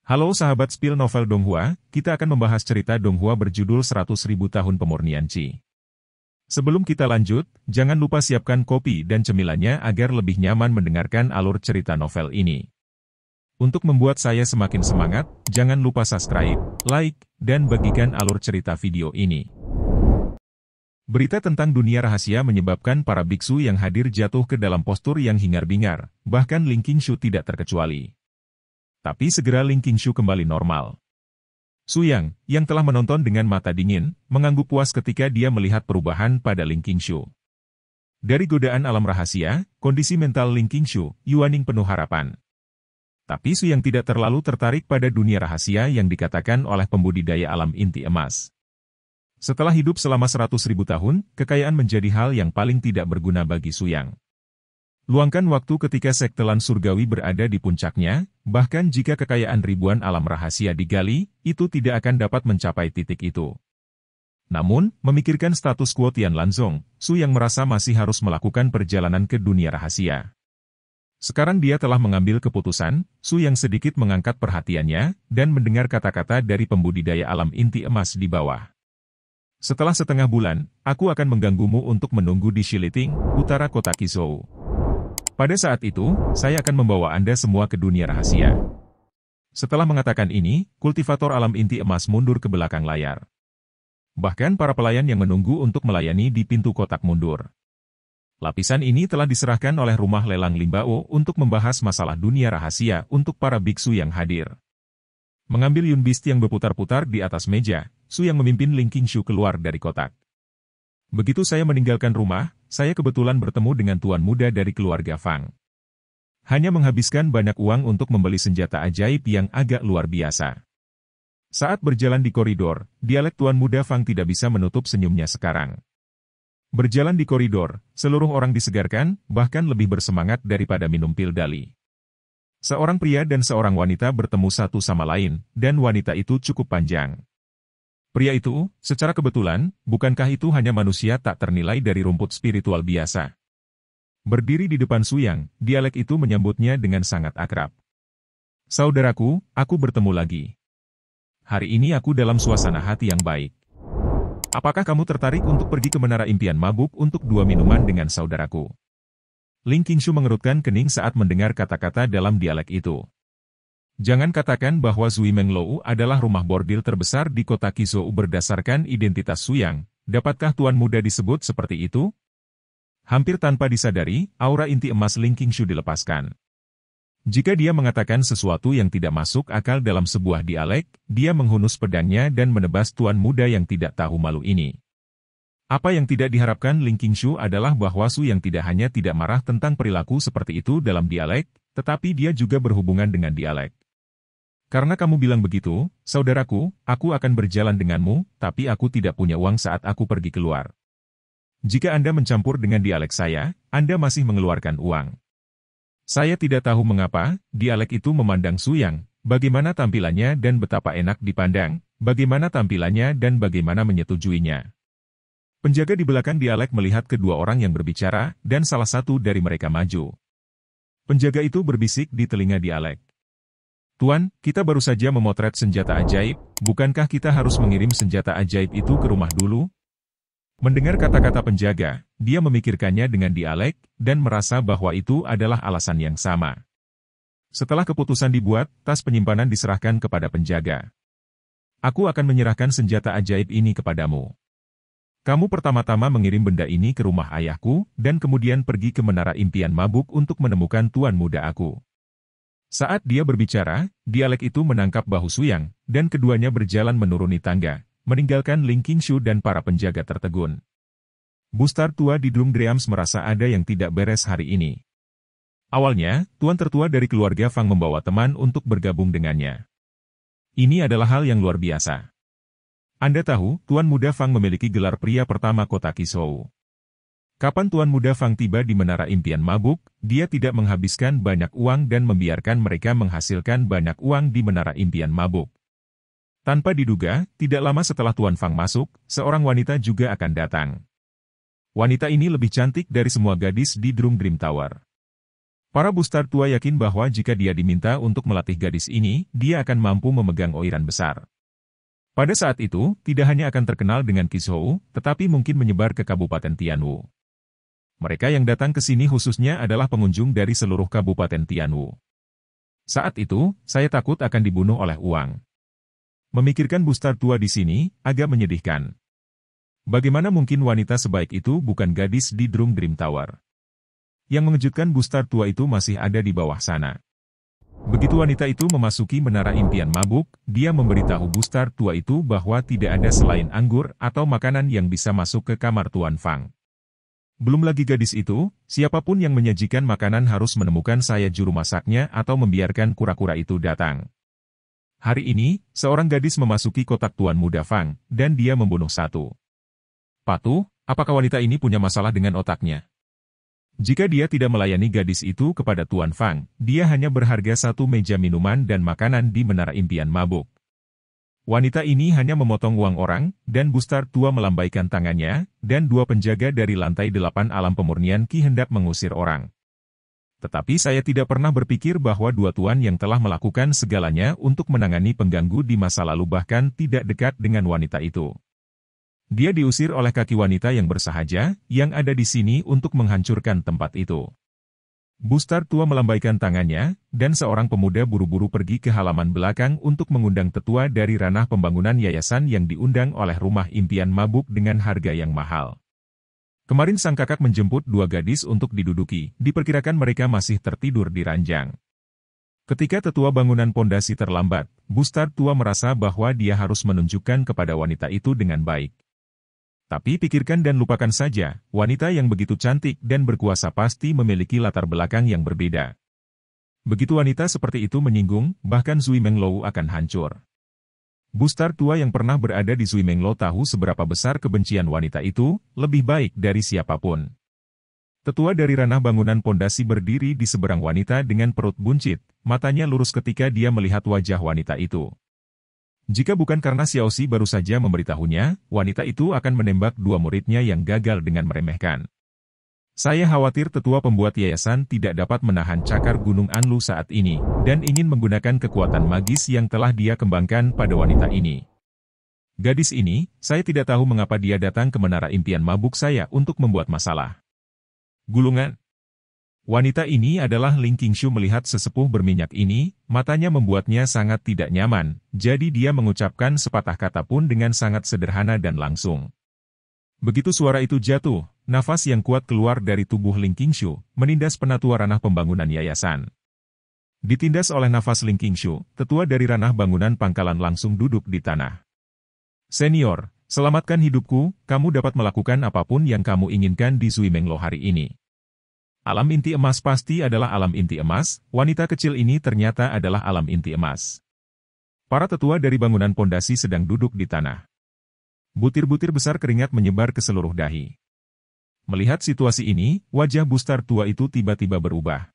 Halo sahabat spill novel Donghua, kita akan membahas cerita Donghua berjudul 100.000 tahun pemurnian Qi. Sebelum kita lanjut, jangan lupa siapkan kopi dan cemilannya agar lebih nyaman mendengarkan alur cerita novel ini. Untuk membuat saya semakin semangat, jangan lupa subscribe, like, dan bagikan alur cerita video ini. Berita tentang dunia rahasia menyebabkan para biksu yang hadir jatuh ke dalam postur yang hingar-bingar, bahkan Ling Qingshu tidak terkecuali. Tapi segera Ling Qingshu kembali normal. Su Yang, yang telah menonton dengan mata dingin, mengangguk puas ketika dia melihat perubahan pada Ling Qingshu. Dari godaan alam rahasia, kondisi mental Ling Qingshu, Yuaning penuh harapan. Tapi Su Yang tidak terlalu tertarik pada dunia rahasia yang dikatakan oleh pembudidaya alam inti emas. Setelah hidup selama 100.000 tahun, kekayaan menjadi hal yang paling tidak berguna bagi Su Yang. Luangkan waktu ketika sektelan surgawi berada di puncaknya, bahkan jika kekayaan ribuan alam rahasia digali, itu tidak akan dapat mencapai titik itu. Namun, memikirkan status quo Tian Lanzong, Su Yang merasa masih harus melakukan perjalanan ke dunia rahasia. Sekarang dia telah mengambil keputusan, Su Yang sedikit mengangkat perhatiannya, dan mendengar kata-kata dari pembudidaya alam inti emas di bawah. Setelah setengah bulan, aku akan mengganggumu untuk menunggu di Shiliting, utara kota Qizhou. Pada saat itu, saya akan membawa Anda semua ke dunia rahasia. Setelah mengatakan ini, kultivator alam inti emas mundur ke belakang layar. Bahkan para pelayan yang menunggu untuk melayani di pintu kotak mundur. Lapisan ini telah diserahkan oleh rumah lelang Limbao untuk membahas masalah dunia rahasia untuk para biksu yang hadir. Mengambil Yun Beast yang berputar-putar di atas meja, Su Yang memimpin Ling Qingshu keluar dari kotak. Begitu saya meninggalkan rumah, saya kebetulan bertemu dengan tuan muda dari keluarga Fang. Hanya menghabiskan banyak uang untuk membeli senjata ajaib yang agak luar biasa. Saat berjalan di koridor, dialek tuan muda Fang tidak bisa menutup senyumnya sekarang. Berjalan di koridor, seluruh orang disegarkan, bahkan lebih bersemangat daripada minum pil Dali. Seorang pria dan seorang wanita bertemu satu sama lain, dan wanita itu cukup panjang. Pria itu, secara kebetulan, bukankah itu hanya manusia tak ternilai dari rumput spiritual biasa? Berdiri di depan Su Yang, dialek itu menyambutnya dengan sangat akrab. Saudaraku, aku bertemu lagi. Hari ini aku dalam suasana hati yang baik. Apakah kamu tertarik untuk pergi ke Menara Impian Mabuk untuk 2 minuman dengan saudaraku? Ling Qingshu mengerutkan kening saat mendengar kata-kata dalam dialek itu. Jangan katakan bahwa Zui Menglou adalah rumah bordil terbesar di kota Qizhou berdasarkan identitas Su Yang. Dapatkah tuan muda disebut seperti itu? Hampir tanpa disadari, aura inti emas Ling Qingshu dilepaskan. Jika dia mengatakan sesuatu yang tidak masuk akal dalam sebuah dialek, dia menghunus pedangnya dan menebas tuan muda yang tidak tahu malu ini. Apa yang tidak diharapkan Ling Qingshu adalah bahwa Su Yang tidak hanya tidak marah tentang perilaku seperti itu dalam dialek, tetapi dia juga berhubungan dengan dialek. Karena kamu bilang begitu, saudaraku, aku akan berjalan denganmu, tapi aku tidak punya uang saat aku pergi keluar. Jika Anda mencampur dengan dialek saya, Anda masih mengeluarkan uang. Saya tidak tahu mengapa, dialek itu memandang Su Yang, bagaimana tampilannya dan betapa enak dipandang, bagaimana tampilannya dan bagaimana menyetujuinya. Penjaga di belakang dialek melihat kedua orang yang berbicara, dan salah satu dari mereka maju. Penjaga itu berbisik di telinga dialek. Tuan, kita baru saja memotret senjata ajaib, bukankah kita harus mengirim senjata ajaib itu ke rumah dulu? Mendengar kata-kata penjaga, dia memikirkannya dengan dialek, dan merasa bahwa itu adalah alasan yang sama. Setelah keputusan dibuat, tas penyimpanan diserahkan kepada penjaga. Aku akan menyerahkan senjata ajaib ini kepadamu. Kamu pertama-tama mengirim benda ini ke rumah ayahku, dan kemudian pergi ke Menara Impian Mabuk untuk menemukan tuan muda aku. Saat dia berbicara, dialek itu menangkap bahu Su Yang, dan keduanya berjalan menuruni tangga, meninggalkan Ling Qingshu dan para penjaga tertegun. Bustar tua di Dung Dreams merasa ada yang tidak beres hari ini. Awalnya, tuan tertua dari keluarga Fang membawa teman untuk bergabung dengannya. Ini adalah hal yang luar biasa. Anda tahu, tuan muda Fang memiliki gelar pria pertama kota Qizhou. Kapan tuan muda Fang tiba di Menara Impian Mabuk, dia tidak menghabiskan banyak uang dan membiarkan mereka menghasilkan banyak uang di Menara Impian Mabuk. Tanpa diduga, tidak lama setelah tuan Fang masuk, seorang wanita juga akan datang. Wanita ini lebih cantik dari semua gadis di Dung Dream Tower. Para Bustar tua yakin bahwa jika dia diminta untuk melatih gadis ini, dia akan mampu memegang oiran besar. Pada saat itu, tidak hanya akan terkenal dengan Qizhou, tetapi mungkin menyebar ke Kabupaten Tianwu. Mereka yang datang ke sini khususnya adalah pengunjung dari seluruh Kabupaten Tianwu. Saat itu, saya takut akan dibunuh oleh uang. Memikirkan Bustar tua di sini, agak menyedihkan. Bagaimana mungkin wanita sebaik itu bukan gadis di Drum Dream Tower? Yang mengejutkan Bustar tua itu masih ada di bawah sana. Begitu wanita itu memasuki menara impian mabuk, dia memberitahu Bustar tua itu bahwa tidak ada selain anggur atau makanan yang bisa masuk ke kamar Tuan Fang. Belum lagi gadis itu, siapapun yang menyajikan makanan harus menemukan saya juru masaknya atau membiarkan kura-kura itu datang. Hari ini, seorang gadis memasuki kotak Tuan Muda Fang, dan dia membunuh satu. Patuh, apakah wanita ini punya masalah dengan otaknya? Jika dia tidak melayani gadis itu kepada Tuan Fang, dia hanya berharga satu meja minuman dan makanan di menara impian mabuk. Wanita ini hanya memotong uang orang, dan Bustar tua melambaikan tangannya, dan dua penjaga dari lantai 8 alam pemurnian Qi hendak mengusir orang. Tetapi saya tidak pernah berpikir bahwa dua tuan yang telah melakukan segalanya untuk menangani pengganggu di masa lalu bahkan tidak dekat dengan wanita itu. Dia diusir oleh kaki wanita yang bersahaja, yang ada di sini untuk menghancurkan tempat itu. Bustar tua melambaikan tangannya, dan seorang pemuda buru-buru pergi ke halaman belakang untuk mengundang tetua dari ranah pembangunan yayasan yang diundang oleh rumah impian mabuk dengan harga yang mahal. Kemarin sang kakak menjemput dua gadis untuk diduduki, diperkirakan mereka masih tertidur di ranjang. Ketika tetua bangunan pondasi terlambat, Bustar tua merasa bahwa dia harus menunjukkan kepada wanita itu dengan baik. Tapi pikirkan dan lupakan saja, wanita yang begitu cantik dan berkuasa pasti memiliki latar belakang yang berbeda. Begitu wanita seperti itu menyinggung, bahkan Zui Menglou akan hancur. Bustar tua yang pernah berada di Zui Menglou tahu seberapa besar kebencian wanita itu, lebih baik dari siapapun. Tetua dari ranah bangunan pondasi berdiri di seberang wanita dengan perut buncit, matanya lurus ketika dia melihat wajah wanita itu. Jika bukan karena Xiaoxi baru saja memberitahunya, wanita itu akan menembak dua muridnya yang gagal dengan meremehkan. Saya khawatir tetua pembuat yayasan tidak dapat menahan cakar Gunung Anlu saat ini, dan ingin menggunakan kekuatan magis yang telah dia kembangkan pada wanita ini. Gadis ini, saya tidak tahu mengapa dia datang ke menara impian mabuk saya untuk membuat masalah. Gulungan. Wanita ini adalah Ling Qingshu. Melihat sesepuh berminyak ini, matanya membuatnya sangat tidak nyaman, jadi dia mengucapkan sepatah kata pun dengan sangat sederhana dan langsung. Begitu suara itu jatuh, nafas yang kuat keluar dari tubuh Ling Qingshu, menindas penatua ranah pembangunan yayasan. Ditindas oleh nafas Ling Qingshu, tetua dari ranah bangunan pangkalan langsung duduk di tanah. Senior, selamatkan hidupku, kamu dapat melakukan apapun yang kamu inginkan di Zui Menglou hari ini. Alam inti emas pasti adalah alam inti emas, wanita kecil ini ternyata adalah alam inti emas. Para tetua dari bangunan pondasi sedang duduk di tanah. Butir-butir besar keringat menyebar ke seluruh dahi. Melihat situasi ini, wajah Bustar tua itu tiba-tiba berubah.